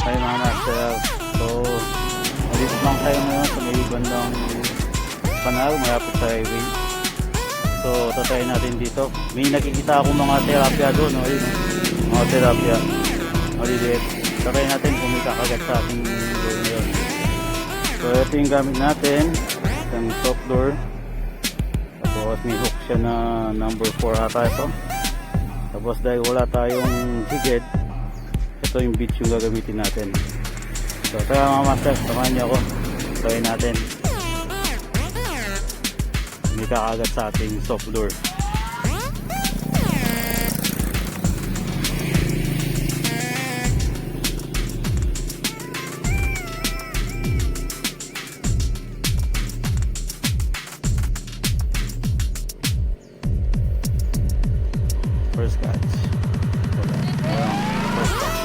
Hi mga master. So, alis lang tayo ngayon sa may bandang Panal, malapit sa highway. So, tatry natin dito. May nakikita ako mga terapya doon. No? Ayun, no? Mga terapya. Maliliit. Tatry natin kung may kakagat sa ating door ngayon. So, ito yung gamit natin. Isang top door. Tapos may hook siya na number 4 ata ito. Tapos dahil wala tayong higid, ito yung beach yung gagamitin natin. So tara mga master, samahan niyo ako. Try natin. Hindi kakagat sa ating soft door. First catch. First catch.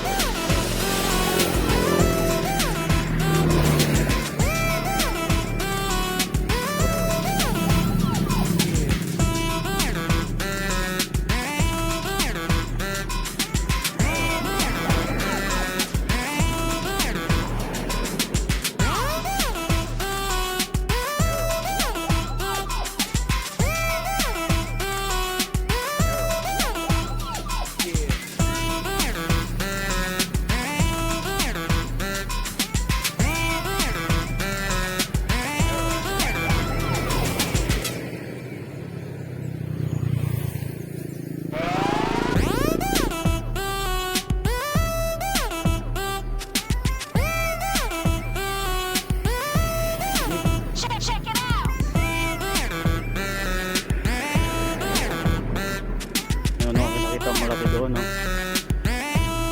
Malaki doon, no?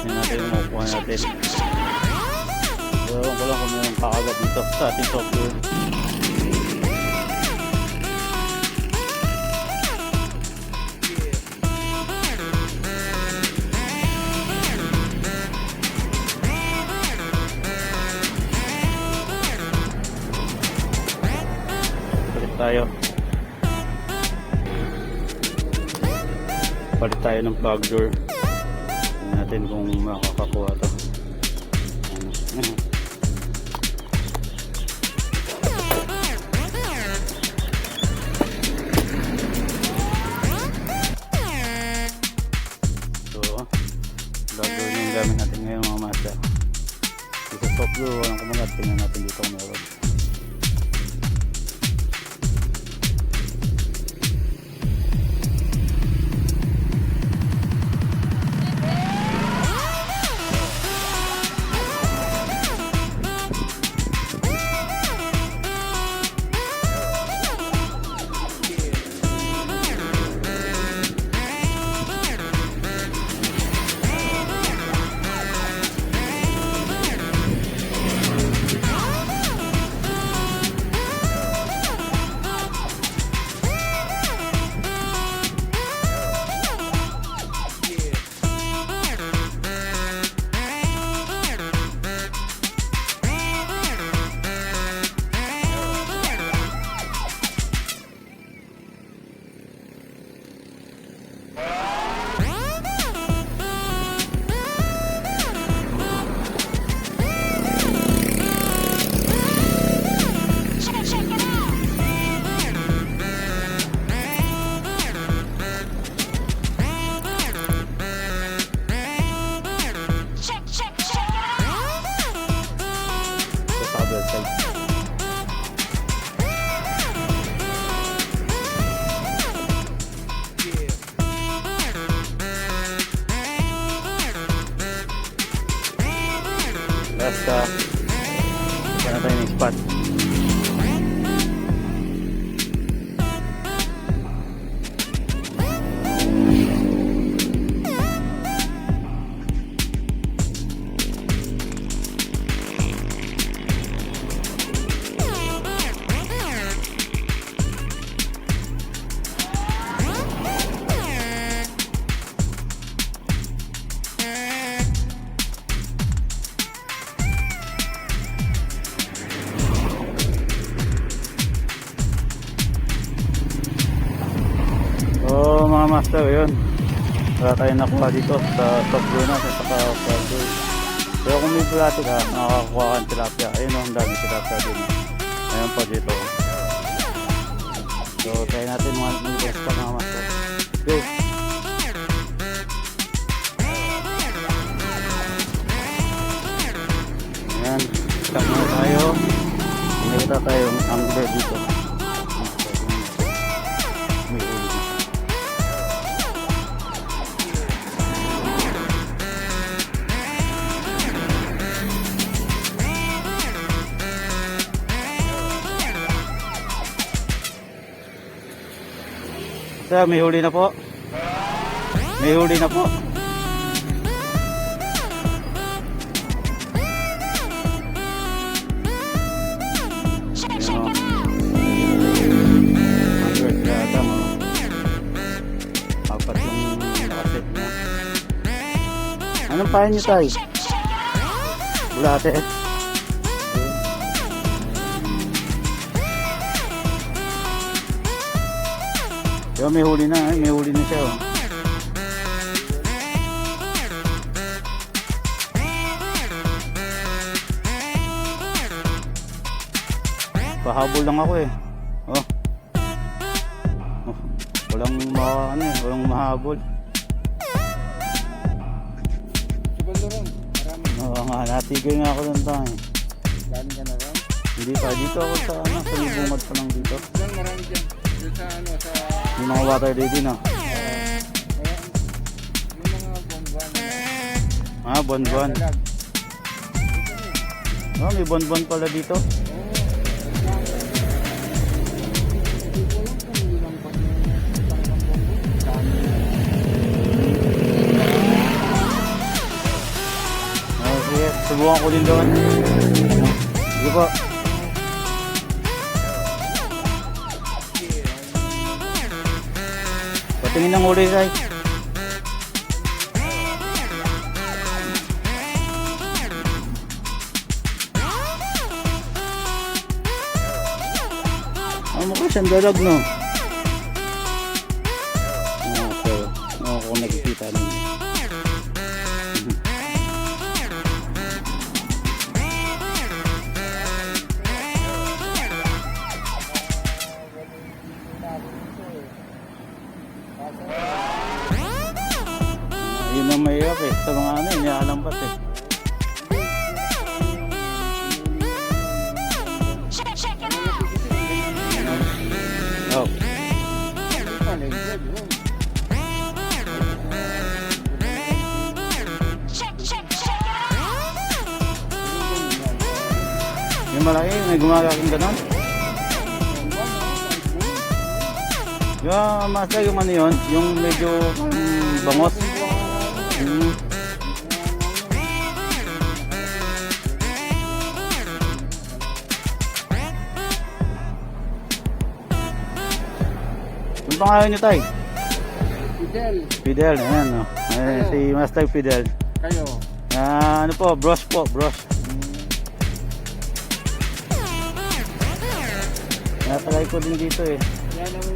Yan natin yung makukuha natin. Ewan ko lang kung mayroong kakagat dito sa ating soft door. Palit tayo ng plug door. Tingnan natin kung makakakuha to. So, plug door yung gamit natin ngayon mga master. Dito top door, walang kumagat. Tingnan natin dito kung meron. Basta wala tayo ng spot. Mga master, yun wala tayong nakuha dito sa top door natin, saka plug door. Pero kung may bulate ka, nakakakuha ka ng tilapia. Ayun o, ang dami tilapia din. Ayun pa dito. So, try natin mga minutes pa mga maso. Go! Ayan, stop muna tayo. Hinagita tayo ang angler dito. May ulit. Sir, may huli na po. May huli na po. Apat yung nakaset na. Anong pahin nyo tayo? Bulate. Yo, may huli na, may huli na siya. Oh. Pahabol lang ako eh. Oh. Oh. Walang walang mahabol. Segundo ron, marami. Oo nga, natigay nga ako ng tayo. Galing ka na ron? Hindi pa, dito ako sa sa libungad pa lang dito. Diyan, marami dyan. Diyan sa sa... Yung mga water lady na. Yung mga buwan-buwan na... Ah, buwan-buwan. Dalag. Oh, may buwan-buwan pala dito. Oh, sige, subukan ko din doon. Sige po. Patingin ng huli, Sai. Mukha siyang dalag, no? So, kung nakikita ninyo. Yun ang mahirap eh. Sa mga ano, inialambat eh. Oh. Yung malaki, may gumagawin ganon. Yung masa, yung ano yun, yung medyo bangos. Yung pangalan nyo, Tay? Fidel, Fidel, ayan o. Si Master Fidel. kayo. Ano po, brush po, brush. Natalay ko din dito eh. Yan ang